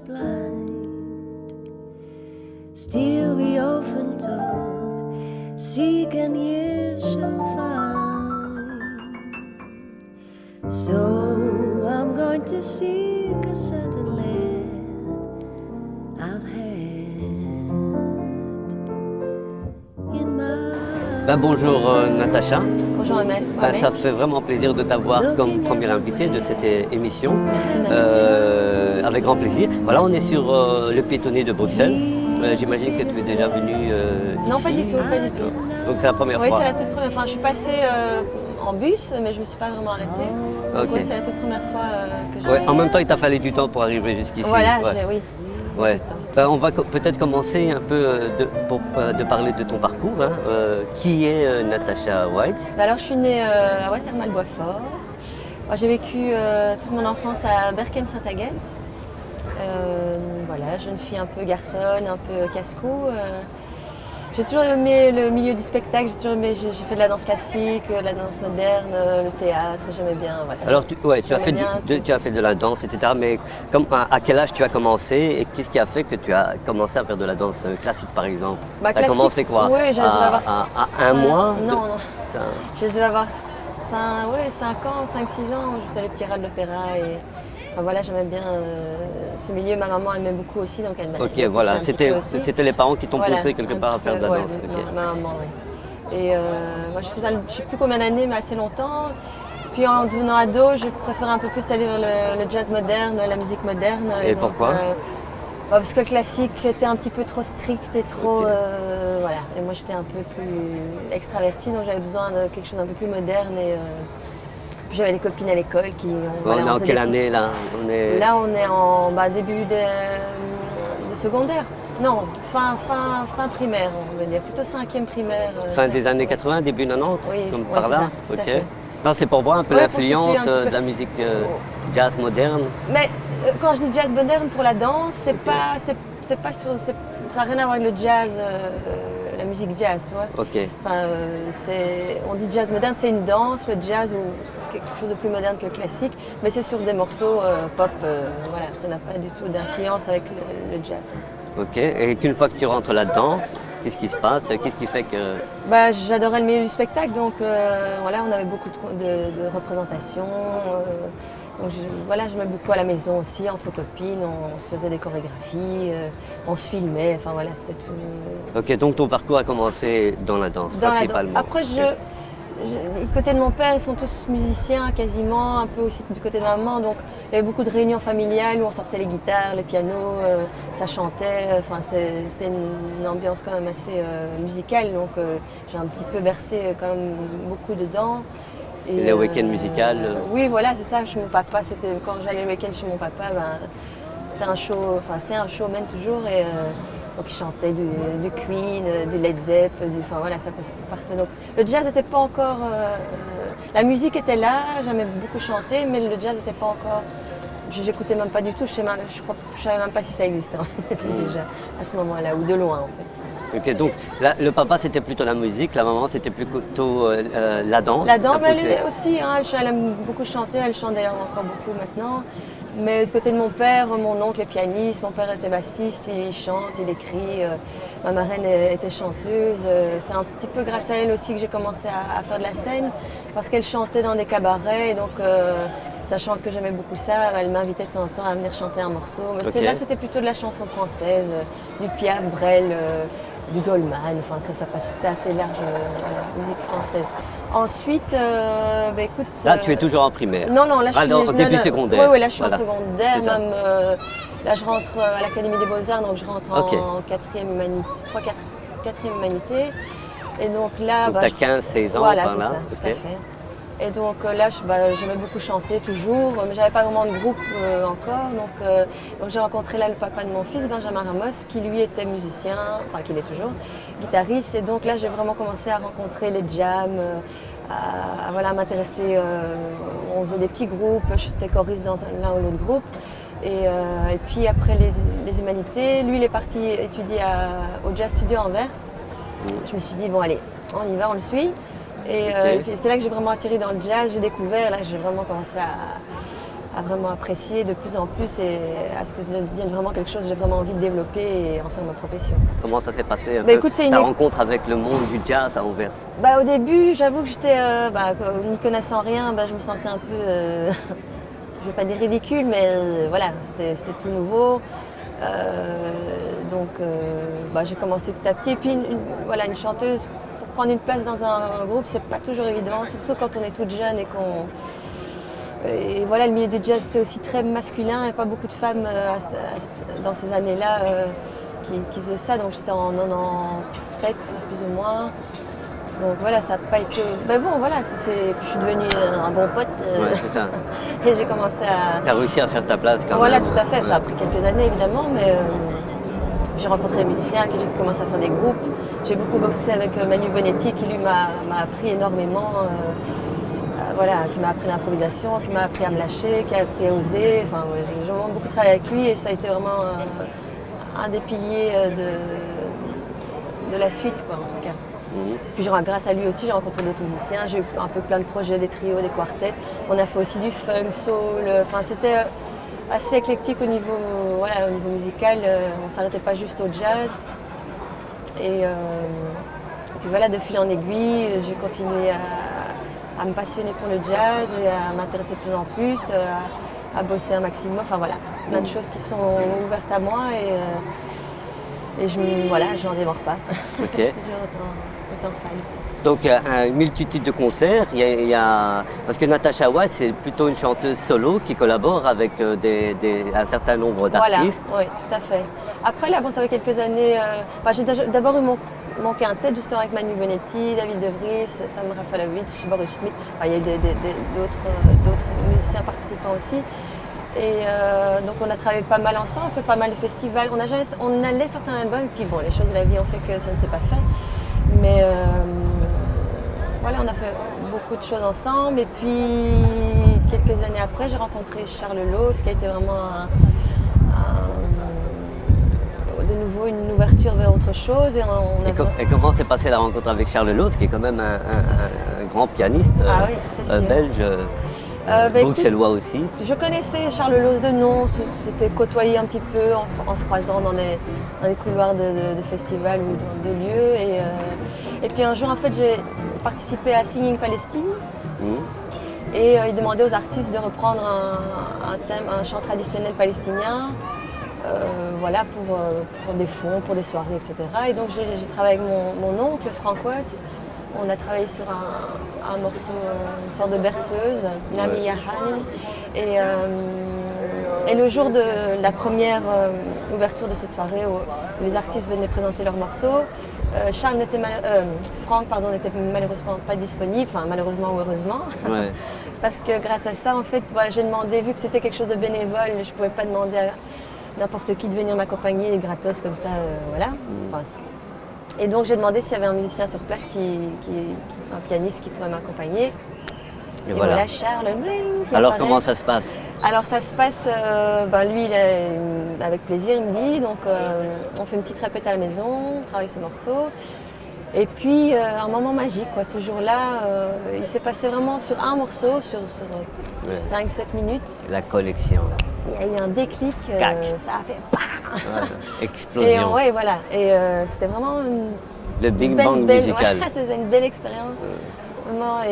blind. Still we often talk, seek and ye shall find. So I'm going to seek a certain land I've had in my... Bonjour Natacha. Bonjour Amel. Ça fait vraiment plaisir de t'avoir comme première invitée de cette émission. Merci Manu. Avec grand plaisir. Voilà, on est sur le piétonnier de Bruxelles. J'imagine que tu es déjà venue Non, ici. pas du tout, pas du tout. Donc c'est la première fois. Oui, c'est la toute première fois. Je suis passée en bus, mais je ne me suis pas vraiment arrêtée. Donc oui, c'est la toute première fois que je viens. En même temps, il t'a fallu du temps pour arriver jusqu'ici. Voilà, oui. Ouais. On va peut-être commencer un peu de parler de ton parcours. Hein. Qui est Natacha White? Alors, je suis née à Watermal-Boisfort. J'ai vécu toute mon enfance à Berchem-Saint-Agathe. Voilà, jeune fille un peu garçonne, un peu casse-cou. J'ai toujours aimé le milieu du spectacle, j'ai fait de la danse classique, de la danse moderne, le théâtre, j'aimais bien. Voilà. Alors tu as fait de la danse, etc. Mais à quel âge tu as commencé et qu'est-ce qui a fait que tu as commencé à faire de la danse classique par exemple? Tu as commencé quoi? Oui, je devais avoir un mois? Non. Je devais avoir 5 ans, 5-6 ans, je faisais le petit rat de l'opéra et voilà, j'aimais bien ce milieu. Ma maman aimait beaucoup aussi, donc elle m'a Ok, voilà, c'était les parents qui t'ont poussé quelque part à faire de la danse. Ma maman, oui. Et moi, je faisais, je ne sais plus combien d'années, mais assez longtemps. Puis en devenant ado, je préférais un peu plus aller vers le jazz moderne, la musique moderne. Et pourquoi? Parce que le classique était un petit peu trop strict et trop... voilà. Et moi, j'étais un peu plus extravertie, donc j'avais besoin de quelque chose un peu plus moderne. Et, j'avais des copines à l'école qui... on est en quelle année là? Là, on est en début de secondaire. Non, fin primaire, on va dire. Plutôt 5e primaire. Fin des années 80, début 90? Oui, comme par là. Ça, tout à fait. Non, c'est pour voir un peu l'influence de la musique jazz moderne. Mais quand je dis jazz moderne pour la danse, ça n'a rien à voir avec le jazz, la musique jazz, ouais. Ok. Enfin, on dit jazz moderne, c'est une danse, le jazz ou c'est quelque chose de plus moderne que le classique, mais c'est sur des morceaux pop, voilà, ça n'a pas du tout d'influence avec le jazz. Ok, et qu'une fois que tu rentres là-dedans, qu'est-ce qui se passe? Qu'est-ce qui fait que... J'adorais le milieu du spectacle, donc voilà, on avait beaucoup de représentations. Donc j'aimais beaucoup à la maison aussi, entre copines, on se faisait des chorégraphies, on se filmait, enfin voilà, c'était tout. Ok, donc ton parcours a commencé dans la danse, principalement. Après, du côté de mon père, ils sont tous musiciens quasiment, un peu aussi du côté de ma maman, donc il y avait beaucoup de réunions familiales où on sortait les guitares, les pianos, ça chantait, enfin c'est une ambiance quand même assez musicale, donc j'ai un petit peu bercé quand même beaucoup dedans. Et les week-ends musicaux? Oui, voilà, c'est ça, chez mon papa, quand j'allais le week-end chez mon papa, c'était un show, enfin c'est un showman toujours, et donc il chantait du Queen, du Led Zepp, enfin voilà, ça partait. Donc le jazz n'était pas encore, la musique était là, j'aimais beaucoup chanter, mais le jazz n'était pas encore, j'écoutais même pas du tout, je savais même pas si ça existait en fait, déjà à ce moment-là, ou de loin en fait. Ok, donc le papa c'était plutôt la musique, la maman c'était plutôt la danse. La danse, mais elle aussi, hein, elle aime beaucoup chanter, elle chante d'ailleurs encore beaucoup maintenant. Mais du côté de mon père, mon oncle est pianiste, mon père était bassiste, il chante, il écrit. Ma marraine était chanteuse. C'est un petit peu grâce à elle aussi que j'ai commencé à faire de la scène, parce qu'elle chantait dans des cabarets, et donc sachant que j'aimais beaucoup ça, elle m'invitait de temps en temps à venir chanter un morceau. Mais là c'était plutôt de la chanson française, du Piaf, Brel, du Goldman, enfin ça passait, c'était assez large, la musique française. Ensuite, écoute... Là, tu es toujours en primaire? Non, là je suis... au début secondaire? Oui, là je suis en secondaire, même là je rentre à l'Académie des Beaux-Arts, donc je rentre en 4e humanité, 4e humanité. Et donc là... Donc tu as 15-16 ans, voilà, par là? Voilà, c'est ça, tout à fait. Et donc là, j'aimais beaucoup chanter toujours, mais j'avais pas vraiment de groupe encore. Donc j'ai rencontré là le papa de mon fils, Benjamin Ramos, qui lui était musicien, enfin qui l'est toujours, guitariste. Et donc là, j'ai vraiment commencé à rencontrer les jams, à m'intéresser. On faisait des petits groupes, j'étais choriste dans l'un ou l'autre groupe. Et puis après les humanités, lui il est parti étudier au Jazz Studio à Anvers. Je me suis dit, bon allez, on y va, on le suit. Et c'est là que j'ai vraiment atterri dans le jazz, j'ai découvert, là j'ai vraiment commencé à vraiment apprécier de plus en plus et à ce que ça devienne vraiment quelque chose que j'ai vraiment envie de développer et en faire ma profession. Comment ça s'est passé Écoute, ta rencontre avec le monde du jazz à Anvers? Au début, j'avoue que j'étais, n'y connaissant rien, je me sentais un peu, je ne vais pas dire ridicule, mais voilà, c'était tout nouveau. J'ai commencé petit à petit. Et puis une chanteuse, pour prendre une place dans un groupe, c'est pas toujours évident, surtout quand on est toute jeune et qu'on... Et voilà, le milieu du jazz, c'est aussi très masculin. Il n'y a pas beaucoup de femmes dans ces années-là qui faisaient ça. Donc j'étais en 97, plus ou moins. Donc voilà, ça n'a pas été... Mais bon, voilà, je suis devenue un bon pote. Ouais, c'est ça. Et j'ai commencé à... Tu as réussi à faire ta place quand même. Voilà, tout à fait. Ça a pris quelques années, évidemment, mais j'ai rencontré des musiciens, j'ai commencé à faire des groupes. J'ai beaucoup bossé avec Manu Bonetti, qui lui m'a appris énormément. Qui m'a appris l'improvisation, qui m'a appris à me lâcher, qui a appris à oser. Enfin, j'ai vraiment beaucoup travaillé avec lui et ça a été vraiment un des piliers de la suite, quoi, en tout cas. Puis grâce à lui aussi, j'ai rencontré d'autres musiciens, j'ai eu un peu plein de projets, des trios, des quartets. On a fait aussi du funk, soul, c'était assez éclectique au niveau musical, on ne s'arrêtait pas juste au jazz. Et puis voilà, de fil en aiguille, j'ai continué à me passionner pour le jazz et à m'intéresser de plus en plus, à bosser un maximum. Enfin voilà, plein de choses qui sont ouvertes à moi et je n'en démords pas. Ok. Je suis toujours autant fan. Donc une multitude de concerts, parce que Natasha White c'est plutôt une chanteuse solo qui collabore avec un certain nombre d'artistes. Voilà, oui, tout à fait. Après là, ça fait quelques années, j'ai d'abord eu mon quintet justement avec Manu Bonetti, David De Vries, Sam Rafalovic, Boris Schmidt. Il y a d'autres musiciens participants aussi. Et donc on a travaillé pas mal ensemble, on fait pas mal de festivals. On allait sortir un album, puis bon, les choses de la vie ont fait que ça ne s'est pas fait. Mais on a fait beaucoup de choses ensemble. Et puis quelques années après, j'ai rencontré Charles Loos, qui a été vraiment de nouveau une ouverture vers autre chose. Et comment s'est passée la rencontre avec Charles Loos, qui est quand même un grand pianiste belge, bruxellois aussi? Je connaissais Charles Loos de nom, c'était côtoyé un petit peu en se croisant dans des couloirs de festivals ou de lieux. Et puis un jour, en fait, j'ai participé à Singing Palestine. Et il demandait aux artistes de reprendre un chant traditionnel palestinien. Pour des fonds, pour des soirées, etc. Et donc j'ai travaillé avec mon oncle, Frank Watts. On a travaillé sur un morceau, une sorte de berceuse, Nami Yahan. Et le jour de la première ouverture de cette soirée, où les artistes venaient présenter leurs morceaux, Frank n'était malheureusement pas disponible, enfin malheureusement ou heureusement. Ouais. Parce que grâce à ça, en fait, j'ai demandé, vu que c'était quelque chose de bénévole, je ne pouvais pas demander à n'importe qui de venir m'accompagner gratos comme ça, Et donc j'ai demandé s'il y avait un musicien sur place, un pianiste qui pourrait m'accompagner. Et voilà Charles qui Alors apparaît. Comment ça se passe? Alors ça se passe, lui avec plaisir il me dit, donc on fait une petite répète à la maison, on travaille ce morceau. Et puis un moment magique, quoi. Ce jour-là, il s'est passé vraiment sur un morceau, sur 5-7 minutes. La collection. Il y a eu un déclic, ça a fait PAM! Explosion. Et c'était vraiment le Big Bang musical. C'était une belle expérience. Vraiment,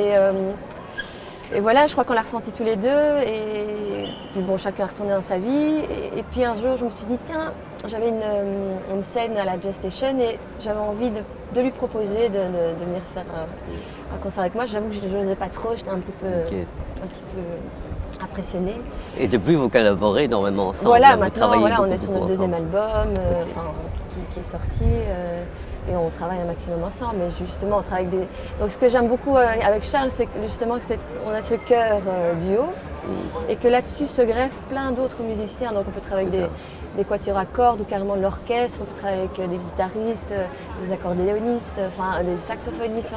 et voilà, je crois qu'on l'a ressenti tous les deux. Et puis bon, chacun est retourné dans sa vie. Et puis un jour, je me suis dit, tiens, j'avais une scène à la Jazz Station et j'avais envie de lui proposer de venir faire un concert avec moi. J'avoue que je n'osais pas trop, j'étais un petit peu impressionnée. Et depuis, vous collaborez énormément ensemble. Voilà, maintenant, on est sur notre deuxième album qui est sorti et on travaille un maximum ensemble. Mais justement, on travaille avec des... Donc ce que j'aime beaucoup avec Charles, c'est que justement on a ce cœur duo et que là-dessus se greffent plein d'autres musiciens. Donc on peut travailler avec des quatuors à cordes ou carrément de l'orchestre, on peut travailler avec des guitaristes, des accordéonistes, des saxophonistes.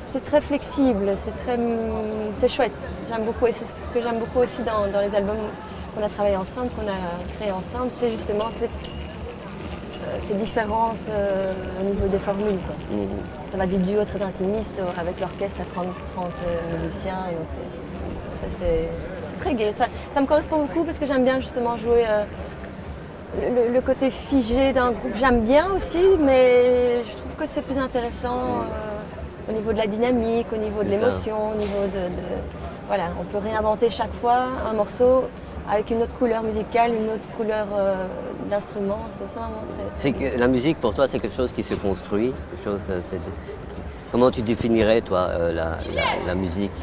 C'est très flexible, c'est chouette. J'aime beaucoup et c'est ce que j'aime beaucoup aussi dans les albums qu'on a travaillé ensemble, qu'on a créé ensemble, c'est justement ces différences au niveau des formules. Quoi. Ça va du duo très intimiste avec l'orchestre à 30 musiciens. Donc tout ça, c'est très gai. Ça me correspond beaucoup parce que j'aime bien justement jouer le côté figé d'un groupe. J'aime bien aussi, mais je trouve que c'est plus intéressant au niveau de la dynamique, au niveau de l'émotion, au niveau voilà, on peut réinventer chaque fois un morceau avec une autre couleur musicale, une autre couleur d'instrument. C'est ça vraiment C'est que la musique pour toi c'est quelque chose qui se construit, comment tu définirais toi la musique?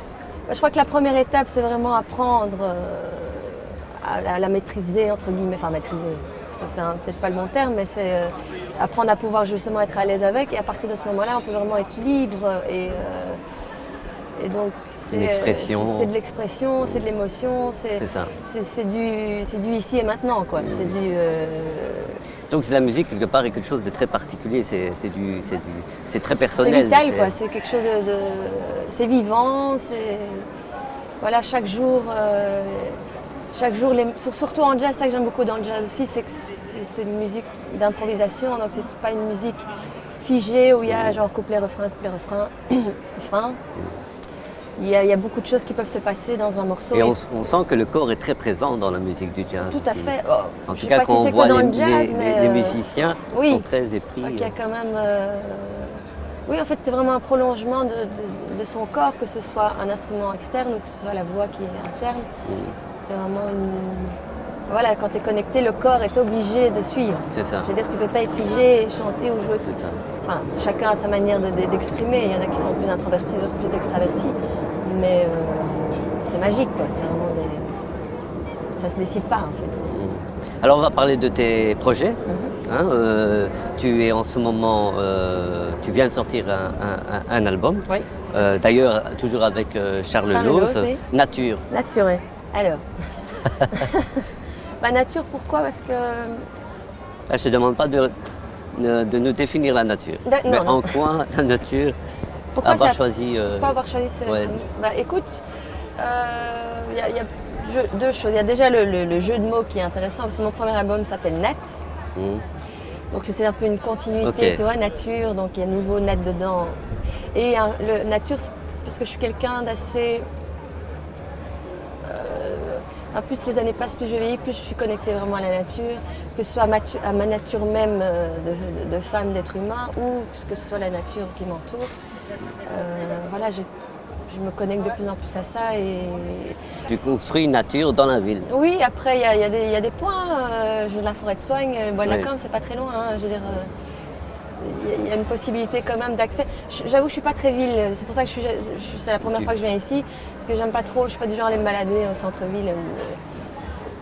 Je crois que la première étape c'est vraiment apprendre à la maîtriser entre guillemets, enfin maîtriser. C'est peut-être pas le bon terme, mais c'est apprendre à pouvoir justement être à l'aise avec et à partir de ce moment-là on peut vraiment être libre et donc c'est de l'expression, c'est de l'émotion, c'est du ici et maintenant quoi. Donc la musique quelque part est quelque chose de très particulier, c'est très personnel. C'est vital quoi, c'est quelque chose c'est vivant, voilà chaque jour, surtout en jazz, ça que j'aime beaucoup dans le jazz aussi, c'est que c'est une musique d'improvisation, donc c'est pas une musique figée où il y a genre couplet, refrain, fin. Il y a beaucoup de choses qui peuvent se passer dans un morceau. Et on sent que le corps est très présent dans la musique du jazz. Tout à fait. En tout cas, quand on voit les musiciens sont très épris. Il y a quand même. Oui, en fait, c'est vraiment un prolongement de son corps, que ce soit un instrument externe ou que ce soit la voix qui est interne. C'est vraiment Voilà, quand tu es connecté, le corps est obligé de suivre. C'est ça. Je veux dire, tu ne peux pas être figé, chanter ou jouer. C'est ça. Enfin, chacun a sa manière d'exprimer. Il y en a qui sont plus introvertis, d'autres plus extravertis. Mais c'est magique, quoi. C'est vraiment ça se décide pas, en fait. Alors, on va parler de tes projets. Tu es en ce moment, tu viens de sortir un album. Oui. D'ailleurs, toujours avec Charles Loos, oui. Nature. Nature, oui. Alors. Nature, pourquoi? Parce que. Je ne te demande pas de nous définir la nature. Mais non. en quoi la nature pourquoi avoir choisi Pourquoi avoir choisi ce ouais. Écoute, il y a deux choses. Il y a déjà le jeu de mots qui est intéressant, parce que mon premier album s'appelle Nat. Donc c'est un peu une continuité, tu vois, nature, donc il y a nouveau Nat dedans. Et le nature, parce que je suis quelqu'un d'assez... En plus, les années passent, plus je vieillis, plus je suis connectée vraiment à la nature, que ce soit à ma nature même de femme, d'être humain, ou que ce soit la nature qui m'entoure. Voilà, je me connecte de plus en plus à ça. Et... Tu construis une nature dans la ville. Oui, après, il y a des points. La forêt de Soigne, le bois de la Combe, c'est pas très loin. Hein, je veux dire, il y a une possibilité quand même d'accès. J'avoue, je suis pas très ville. C'est pour ça que c'est la première fois que je viens ici. Parce que j'aime pas trop, je suis pas du genre à aller me balader au centre-ville.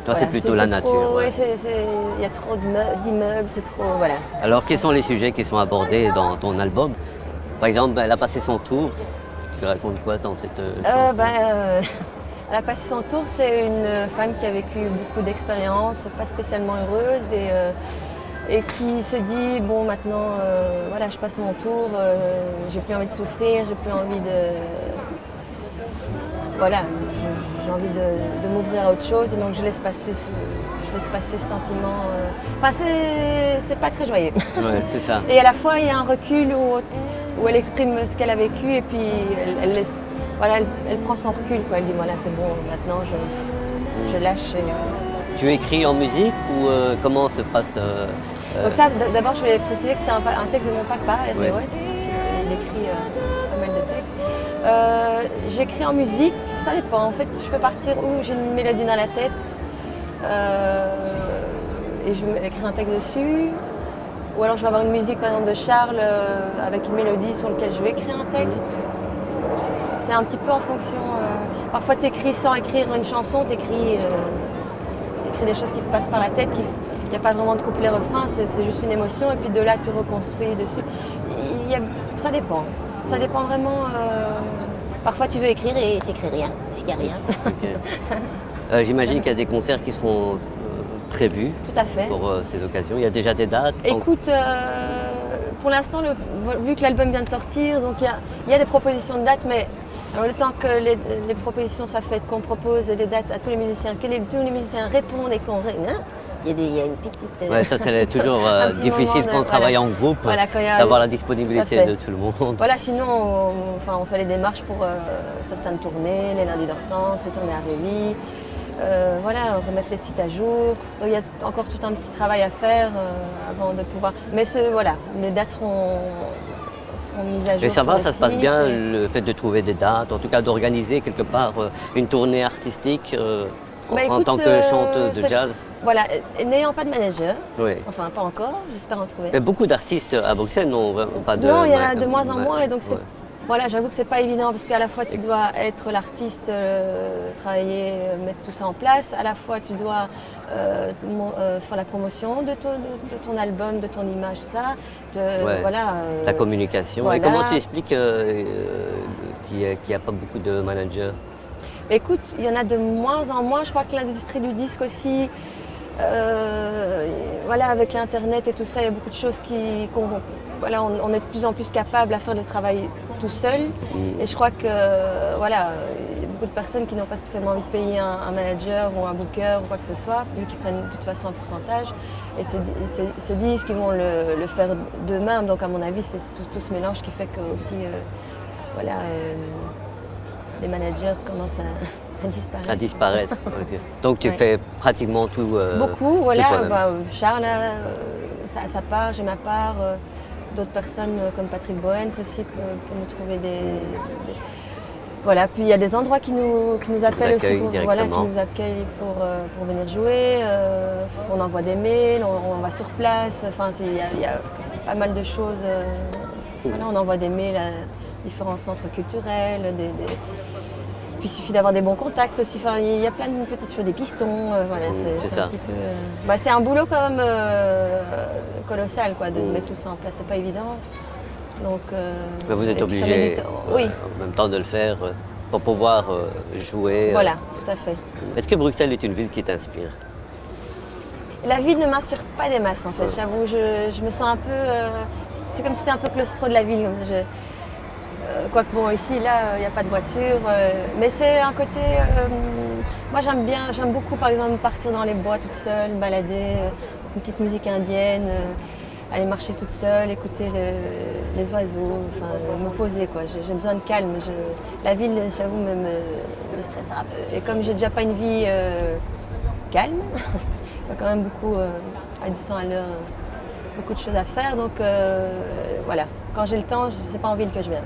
Toi, c'est plutôt la nature. Oui, il y a trop d'immeubles, c'est trop... Voilà. Alors, quels sont les sujets qui sont abordés dans ton album? Par exemple, elle a passé son tour. Tu racontes quoi dans cette chanson? Elle a passé son tour, c'est une femme qui a vécu beaucoup d'expériences, pas spécialement heureuse, et qui se dit, bon maintenant, voilà, je passe mon tour, j'ai plus envie de souffrir, j'ai plus envie de... Voilà, j'ai envie de m'ouvrir à autre chose, et donc je laisse passer ce sentiment. Enfin, c'est pas très joyeux. Ouais, c'est ça. Et à la fois, il y a un recul où elle exprime ce qu'elle a vécu, et puis elle laisse... Voilà, elle prend son recul, quoi. Elle dit, voilà, c'est bon, maintenant je lâche. Tu écris en musique ou comment se passe Donc ça, d'abord, je voulais préciser que c'était un texte de mon papa, Hervé Watts, parce qu'il écrit pas mal de textes. J'écris en musique, ça dépend. En fait, je peux partir où j'ai une mélodie dans la tête et je vais écrire un texte dessus. Ou alors je vais avoir une musique, par exemple, de Charles avec une mélodie sur laquelle je vais écrire un texte. C'est un petit peu en fonction. Parfois, tu écris sans écrire une chanson, tu écris des choses qui te passent par la tête. Il n'y a pas vraiment de couplet-refrain, c'est juste une émotion. Et puis de là, tu reconstruis dessus. Ça dépend. Ça dépend vraiment. Parfois, tu veux écrire et tu n'écris rien, parce qu'il n'y a rien. Okay. J'imagine qu'il y a des concerts qui seront prévus. Tout à fait. Pour ces occasions. Il y a déjà des dates? Écoute, pour l'instant, vu que l'album vient de sortir, donc il y a des propositions de dates, mais alors, le temps que les propositions soient faites, qu'on propose des dates à tous les musiciens, que tous les musiciens répondent et qu'on... Il y a une petite... Ouais, ça c'est toujours difficile quand on travaille en groupe, d'avoir la disponibilité de tout le monde. Voilà, sinon on fait les démarches pour certaines tournées, les lundis d'Hortense, les tournées à Rémy. voilà, remettre les sites à jour. Donc, il y a encore tout un petit travail à faire avant de pouvoir. Mais voilà, les dates seront mises à jour. Et ça sur va, le ça se passe site bien, et- le fait de trouver des dates, en tout cas d'organiser quelque part une tournée artistique Bah, en écoute, tant que chanteuse de c'est- jazz. Voilà, n'ayant pas de manager, Oui. enfin pas encore, j'espère en trouver. Mais beaucoup d'artistes à Bruxelles n'ont vraiment pas de... Non, il y en a de moins en moins et donc c'est ouais. voilà, j'avoue que c'est pas évident parce qu'à la fois tu dois être l'artiste, travailler, mettre tout ça en place, à la fois tu dois faire la promotion de ton album, de ton image, tout ça. Ouais. Voilà. La communication. Et voilà. comment tu expliques qu'il n'y a pas beaucoup de managers? Écoute, il y en a de moins en moins. Je crois que l'industrie du disque aussi, voilà, avec l'internet et tout ça, il y a beaucoup de choses voilà, on est de plus en plus capable à faire le travail tout seul. Et je crois que voilà, il y a beaucoup de personnes qui n'ont pas spécialement envie de payer un manager ou un booker ou quoi que ce soit, vu qu'ils prennent de toute façon un pourcentage, et se disent qu'ils vont le faire d'eux-mêmes. Donc à mon avis, c'est tout ce mélange qui fait que aussi, voilà, les managers commencent à disparaître. À disparaître. Ok. Donc tu Ouais. fais pratiquement tout. Beaucoup, tout voilà. toi-même. Charles a sa part, j'ai ma part. D'autres personnes comme Patrick Bohens aussi pour nous trouver Voilà, puis il y a des endroits qui nous appellent aussi, accueillent voilà, qui directement. nous accueillent pour venir jouer. On envoie des mails, on va sur place. Enfin, il y a pas mal de choses. Voilà, on envoie des mails à différents centres culturels. Puis il suffit d'avoir des bons contacts aussi. Enfin, il y a plein de petites choses, des pistons. Voilà, c'est c'est ça. un petit peu. C'est un boulot quand même colossal, quoi, de mettre tout ça en place. C'est pas évident. Donc. Mais vous êtes et puis ça met obligé du temps. Oui, en même temps de le faire pour pouvoir jouer. voilà, tout à fait. Est-ce que Bruxelles est une ville qui t'inspire? La ville ne m'inspire pas des masses en fait, j'avoue, je me sens un peu. C'est comme si j'étais un peu claustro de la ville. Comme ça, quoique bon, ici, là, il n'y a pas de voiture. Mais c'est un côté. Moi j'aime beaucoup par exemple partir dans les bois toute seule, balader, une petite musique indienne, aller marcher toute seule, écouter les oiseaux, enfin, me poser quoi. J'ai besoin de calme. La ville, j'avoue, me stresse un peu. Et comme j'ai déjà pas une vie calme, il y a quand même beaucoup, à du 100 à l'heure, beaucoup de choses à faire. Donc voilà, quand j'ai le temps, c'est pas en ville que je viens.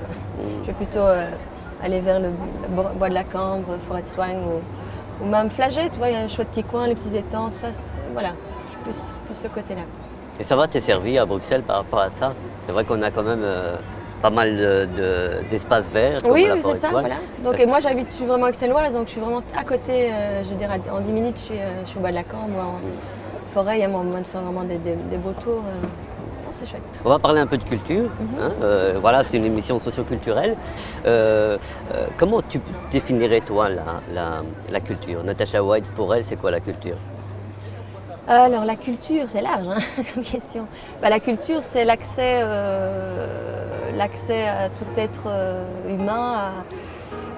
Je vais plutôt aller vers le bois de la Cambre, forêt de Soigne ou même Flagey, tu vois, il y a un chouette petit coin, les petits étangs, tout ça, voilà, je suis plus ce côté-là. Et ça va, t'es servi à Bruxelles par rapport à ça? C'est vrai qu'on a quand même pas mal d'espaces verts. Comme Oui, la oui, c'est forêt de ça, Soigne. voilà. Donc et moi je suis vraiment auxerroise, donc je suis vraiment à côté, je veux dire en 10 minutes je suis au bois de la Cambre, en forêt, il y a moyen de faire vraiment des beaux tours. Non, c'est chouette. On va parler un peu de culture. Hein. Voilà, c'est une émission socioculturelle. Comment tu définirais, toi, la culture? Natasha White, pour elle, c'est quoi la culture? Alors la culture, c'est large hein, comme question. La culture, c'est l'accès à tout être humain,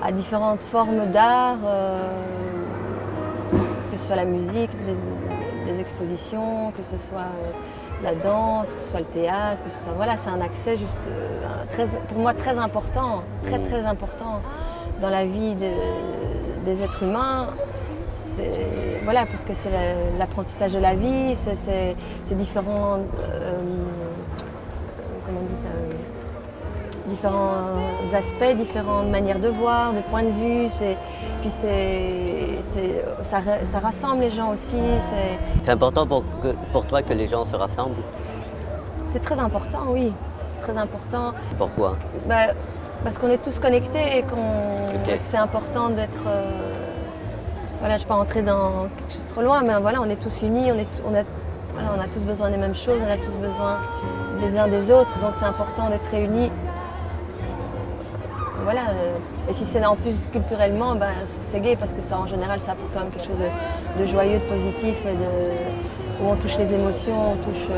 à différentes formes d'art, que ce soit la musique, les expositions, que ce soit la danse, que ce soit le théâtre, que ce soit voilà, c'est un accès juste pour moi très important, très important dans la vie des êtres humains. Voilà, parce que c'est l'apprentissage de la vie, c'est différents, comment on dit ça, différents aspects, différentes manières de voir, de points de vue. Puis ça rassemble les gens aussi. C'est important pour toi que les gens se rassemblent? C'est très important, oui. C'est très important. Pourquoi? Parce qu'on est tous connectés et que c'est important d'être. Voilà, je ne vais pas rentrer dans quelque chose de trop loin, mais voilà, on est tous unis, on a tous besoin des mêmes choses, on a tous besoin les uns des autres, donc c'est important d'être réunis. Voilà, et si c'est en plus culturellement, c'est gai parce que ça, en général, ça apporte quand même quelque chose de joyeux, de positif, où on touche les émotions, on touche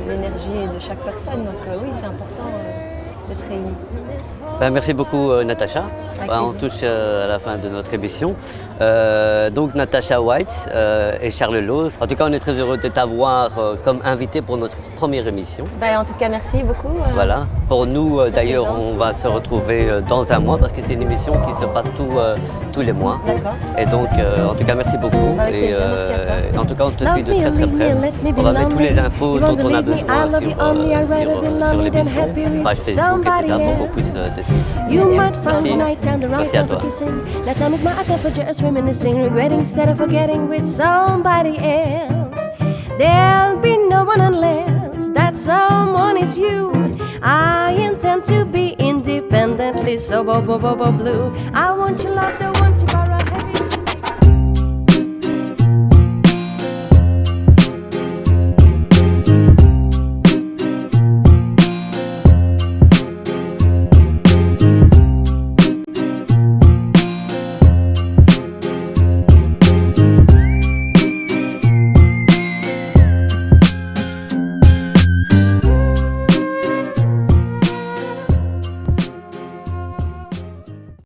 l'énergie de chaque personne. Donc oui, c'est important. d'être réunis. Merci beaucoup Natacha. Avec On plaisir. touche à la fin de notre émission. Donc Natacha White et Charles Loos. En tout cas, on est très heureux de t'avoir comme invité pour notre première émission. En tout cas, merci beaucoup. Voilà. Pour nous, Très d'ailleurs, plaisant. on va se retrouver dans un mois parce que c'est une émission qui se passe tous les mois. D'accord. Et donc, en tout cas, merci beaucoup. Avec plaisir, merci à toi. Et en tout cas, on te Love suit de me très or très leave me près. or let me be On va mettre toutes lonely. les infos You dont won't on a believe me, I besoin love you only, I'd rather be sur lonely than l'émission, happy with page Facebook, somebody etc. pour qu'on else. puisse te suivre. You Génial. might find the Merci. night time the right Merci à time for toi. kissing. That time is my time for just reminiscing, regretting instead of forgetting with somebody else. There'll be no one unless that someone is you. I intend to be independently so blue. I want your love the way